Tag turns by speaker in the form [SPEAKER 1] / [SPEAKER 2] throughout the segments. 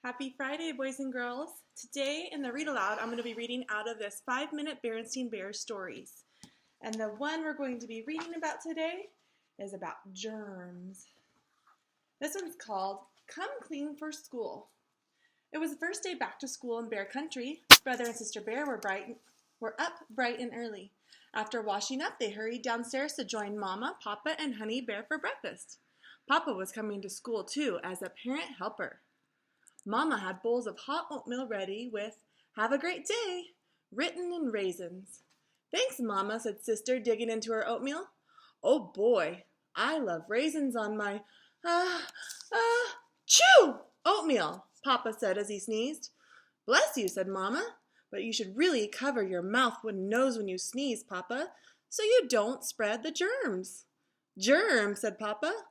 [SPEAKER 1] Happy Friday, boys and girls. Today in the Read Aloud, I'm going to be reading out of this 5-minute Berenstain Bears stories. And the one we're going to be reading about today is about germs. This one's called Come Clean for School. It was the first day back to school in Bear Country. Brother and Sister Bear were up bright and early. After washing up, they hurried downstairs to join Mama, Papa, and Honey Bear for breakfast. Papa was coming to school too as a parent helper. Mama had bowls of hot oatmeal ready with, "Have a great day," written in raisins. "Thanks, Mama," said Sister, digging into her oatmeal. "Oh boy, I love raisins on my, chew, oatmeal," Papa said as he sneezed. "Bless you," said Mama, "but you should really cover your mouth and nose when you sneeze, Papa, so you don't spread the germs." "Germs," said Papa.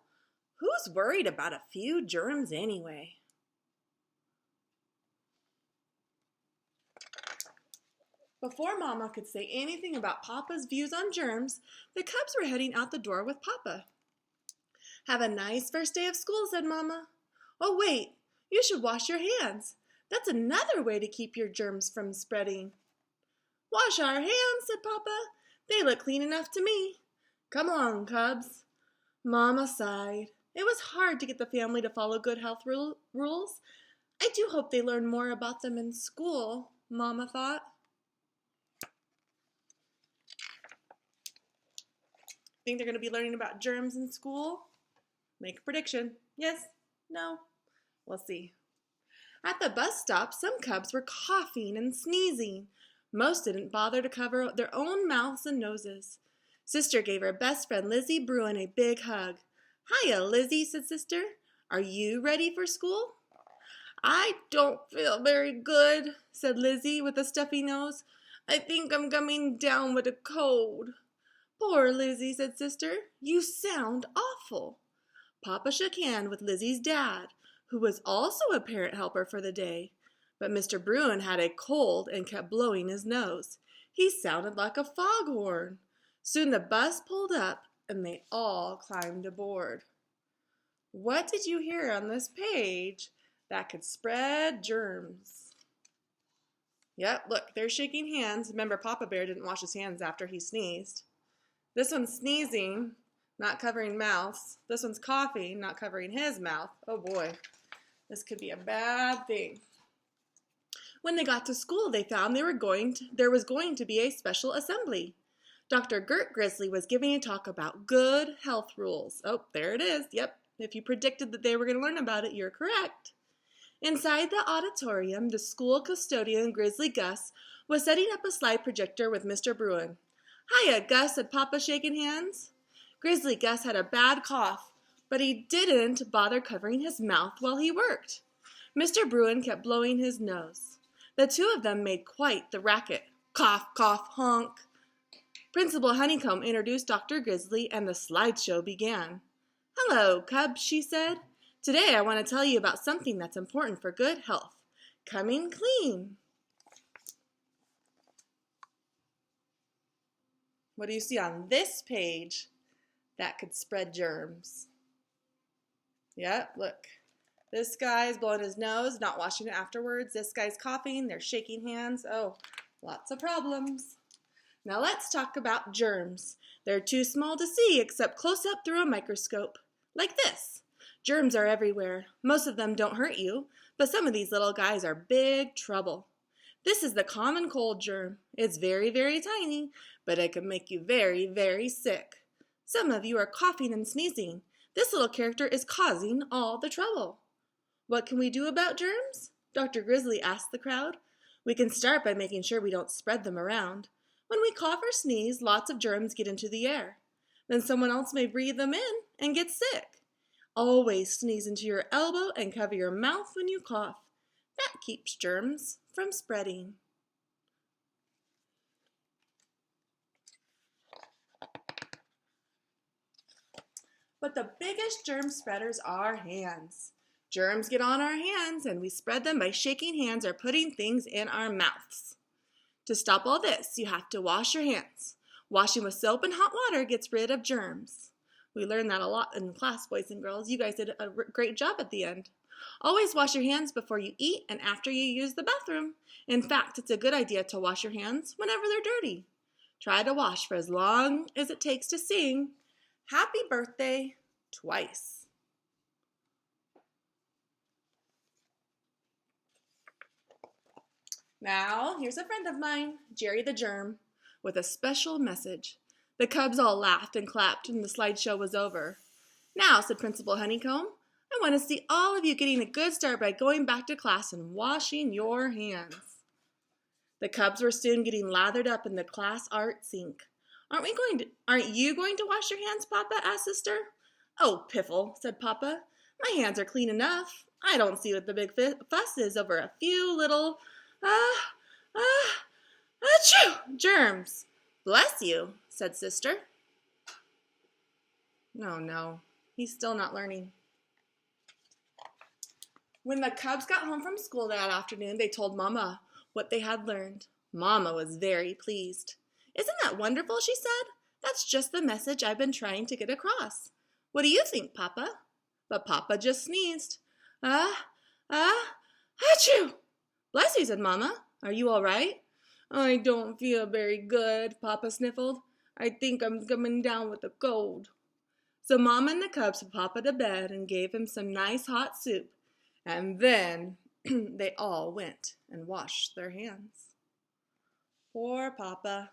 [SPEAKER 1] "Who's worried about a few germs anyway?" Before Mama could say anything about Papa's views on germs, the cubs were heading out the door with Papa. "Have a nice first day of school," said Mama. "Oh, wait, you should wash your hands. That's another way to keep your germs from spreading." "Wash our hands," said Papa. "They look clean enough to me." "Come along, cubs." Mama sighed. It was hard to get the family to follow good health rules. I do hope they learn more about them in school, Mama thought. Think they're going to be learning about germs in school? Make a prediction. Yes? No? We'll see. At the bus stop, some cubs were coughing and sneezing. Most didn't bother to cover their own mouths and noses. Sister gave her best friend Lizzie Bruin a big hug. "Hiya, Lizzie," said Sister. "Are you ready for school?" "I don't feel very good," said Lizzie with a stuffy nose. "I think I'm coming down with a cold." "Poor Lizzie," said Sister. "You sound awful." Papa shook hands with Lizzie's dad, who was also a parent helper for the day. But Mr. Bruin had a cold and kept blowing his nose. He sounded like a foghorn. Soon the bus pulled up and they all climbed aboard. What did you hear on this page that could spread germs? Yep, look, they're shaking hands. Remember, Papa Bear didn't wash his hands after he sneezed. This one's sneezing, not covering mouths. This one's coughing, not covering his mouth. Oh boy, this could be a bad thing. When they got to school, they found there was going to be a special assembly. Dr. Gert Grizzly was giving a talk about good health rules. Oh, there it is. Yep, if you predicted that they were going to learn about it, you're correct. Inside the auditorium, the school custodian, Grizzly Gus, was setting up a slide projector with Mr. Bruin. "Hiya, Gus," said Papa, shaking hands. Grizzly Gus had a bad cough, but he didn't bother covering his mouth while he worked. Mr. Bruin kept blowing his nose. The two of them made quite the racket. Cough, cough, honk. Principal Honeycomb introduced Dr. Grizzly, and the slideshow began. "Hello, cubs," she said. "Today I want to tell you about something that's important for good health. Coming clean." What do you see on this page that could spread germs? Yep, look. This guy's blowing his nose, not washing it afterwards. This guy's coughing, they're shaking hands. Oh, lots of problems. Now let's talk about germs. They're too small to see except close up through a microscope. Like this. Germs are everywhere. Most of them don't hurt you, but some of these little guys are big trouble. This is the common cold germ. It's very, very tiny, but it can make you very, very sick. Some of you are coughing and sneezing. This little character is causing all the trouble. What can we do about germs? Dr. Grizzly asked the crowd. We can start by making sure we don't spread them around. When we cough or sneeze, lots of germs get into the air. Then someone else may breathe them in and get sick. Always sneeze into your elbow and cover your mouth when you cough. That keeps germs from spreading. But the biggest germ spreaders are hands. Germs get on our hands and we spread them by shaking hands or putting things in our mouths. To stop all this, you have to wash your hands. Washing with soap and hot water gets rid of germs. We learned that a lot in class, boys and girls. You guys did a great job at the end. Always wash your hands before you eat and after you use the bathroom. In fact, it's a good idea to wash your hands whenever they're dirty. Try to wash for as long as it takes to sing Happy Birthday twice. Now, here's a friend of mine, Jerry the Germ, with a special message. The cubs all laughed and clapped when the slideshow was over. Now, said Principal Honeycomb, I want to see all of you getting a good start by going back to class and washing your hands. The cubs were soon getting lathered up in the class art sink. Aren't you going to wash your hands, Papa? Asked Sister. Oh, piffle, said Papa. My hands are clean enough. I don't see what the big fuss is over a few little, achoo, germs. Bless you, said Sister. No, he's still not learning. When the cubs got home from school that afternoon, they told Mama what they had learned. Mama was very pleased. Isn't that wonderful, she said. That's just the message I've been trying to get across. What do you think, Papa? But Papa just sneezed. Achoo! Bless you, said Mama. Are you all right? I don't feel very good, Papa sniffled. I think I'm coming down with a cold. So Mama and the cubs put Papa to bed and gave him some nice hot soup. And then they all went and washed their hands. Poor Papa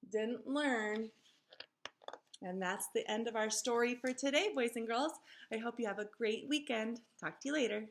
[SPEAKER 1] didn't learn. And that's the end of our story for today, boys and girls. I hope you have a great weekend. Talk to you later.